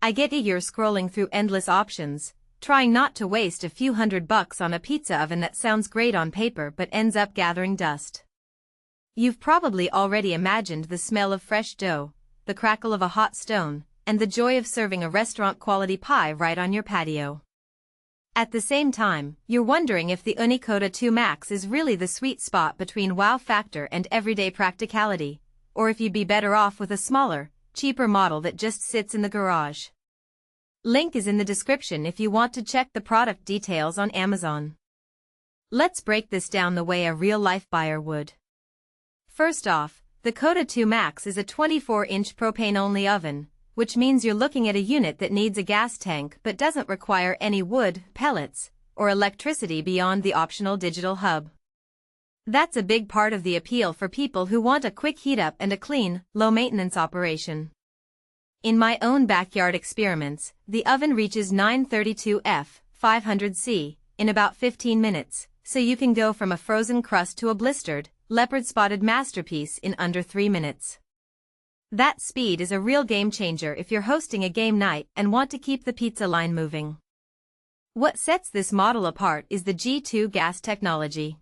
I get eager scrolling through endless options, trying not to waste a few $100 on a pizza oven that sounds great on paper but ends up gathering dust. You've probably already imagined the smell of fresh dough, the crackle of a hot stone, and the joy of serving a restaurant-quality pie right on your patio. At the same time, you're wondering if the Ooni Koda 2 Max is really the sweet spot between wow factor and everyday practicality, or if you'd be better off with a smaller, cheaper model that just sits in the garage. Link is in the description if you want to check the product details on Amazon. Let's break this down the way a real-life buyer would. First off, the Koda 2 Max is a 24-inch propane-only oven, which means you're looking at a unit that needs a gas tank but doesn't require any wood, pellets, or electricity beyond the optional digital hub. That's a big part of the appeal for people who want a quick heat-up and a clean, low-maintenance operation. In my own backyard experiments, the oven reaches 932F, 500C, in about 15 minutes, so you can go from a frozen crust to a blistered, leopard-spotted masterpiece in under 3 minutes. That speed is a real game-changer if you're hosting a game night and want to keep the pizza line moving. What sets this model apart is the G2 gas technology.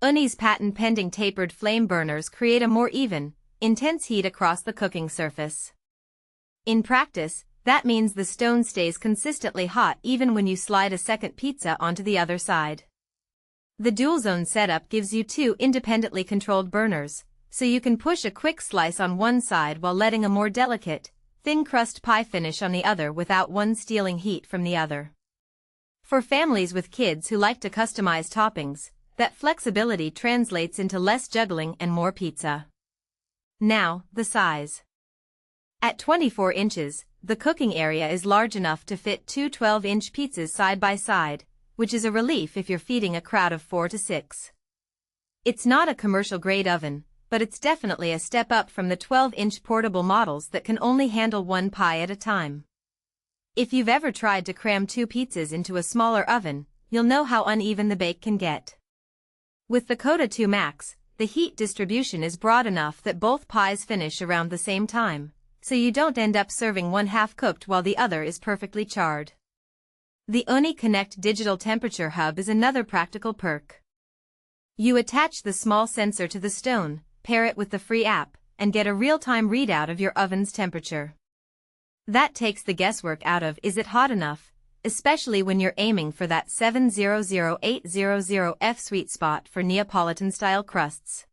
Ooni's patent-pending tapered flame burners create a more even, intense heat across the cooking surface. In practice, that means the stone stays consistently hot even when you slide a second pizza onto the other side. The dual-zone setup gives you 2 independently controlled burners, so you can push a quick slice on one side while letting a more delicate, thin crust pie finish on the other without one stealing heat from the other. For families with kids who like to customize toppings, that flexibility translates into less juggling and more pizza. Now, the size. At 24 inches, the cooking area is large enough to fit 2 12-inch pizzas side by side, which is a relief if you're feeding a crowd of 4 to 6. It's not a commercial-grade oven, but it's definitely a step up from the 12-inch portable models that can only handle one pie at a time. If you've ever tried to cram 2 pizzas into a smaller oven, you'll know how uneven the bake can get. With the Koda 2 Max, the heat distribution is broad enough that both pies finish around the same time, so you don't end up serving one half-cooked while the other is perfectly charred. The Ooni Connect digital temperature hub is another practical perk. You attach the small sensor to the stone, pair it with the free app, and get a real-time readout of your oven's temperature. That takes the guesswork out of is it hot enough, especially when you're aiming for that 700-800F sweet spot for Neapolitan-style crusts.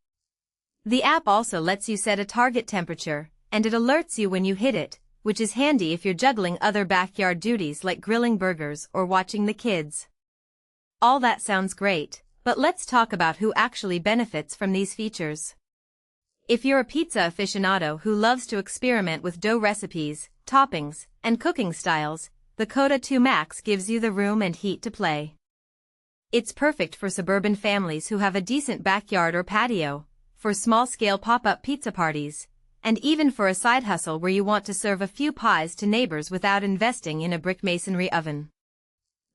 The app also lets you set a target temperature, and it alerts you when you hit it, which is handy if you're juggling other backyard duties like grilling burgers or watching the kids. All that sounds great, but let's talk about who actually benefits from these features. If you're a pizza aficionado who loves to experiment with dough recipes, toppings, and cooking styles, the Koda 2 Max gives you the room and heat to play. It's perfect for suburban families who have a decent backyard or patio, for small-scale pop-up pizza parties, and even for a side hustle where you want to serve a few pies to neighbors without investing in a brick masonry oven.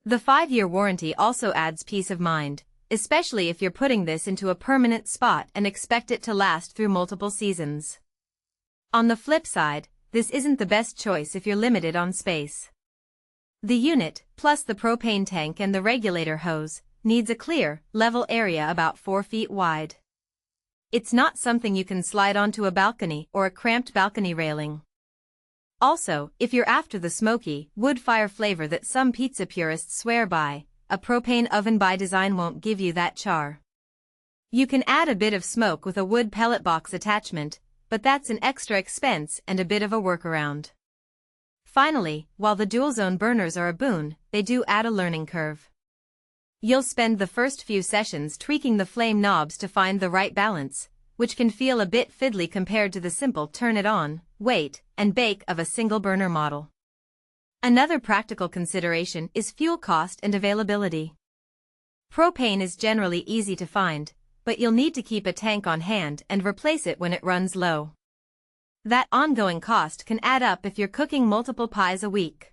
The 5-year warranty also adds peace of mind, especially if you're putting this into a permanent spot and expect it to last through multiple seasons. On the flip side, this isn't the best choice if you're limited on space. The unit, plus the propane tank and the regulator hose, needs a clear, level area about 4 feet wide. It's not something you can slide onto a balcony or a cramped balcony railing. Also, if you're after the smoky, wood-fire flavor that some pizza purists swear by, a propane oven by design won't give you that char. You can add a bit of smoke with a wood pellet box attachment, but that's an extra expense and a bit of a workaround. Finally, while the dual-zone burners are a boon, they do add a learning curve. You'll spend the first few sessions tweaking the flame knobs to find the right balance, which can feel a bit fiddly compared to the simple turn it on, wait, and bake of a single burner model. Another practical consideration is fuel cost and availability. Propane is generally easy to find, but you'll need to keep a tank on hand and replace it when it runs low. That ongoing cost can add up if you're cooking multiple pies a week.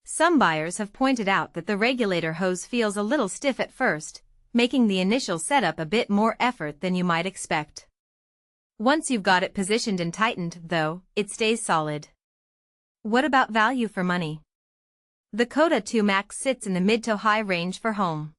Some buyers have pointed out that the regulator hose feels a little stiff at first, making the initial setup a bit more effort than you might expect. Once you've got it positioned and tightened, though, it stays solid. What about value for money? The Koda 2 Max sits in the mid to high range for home.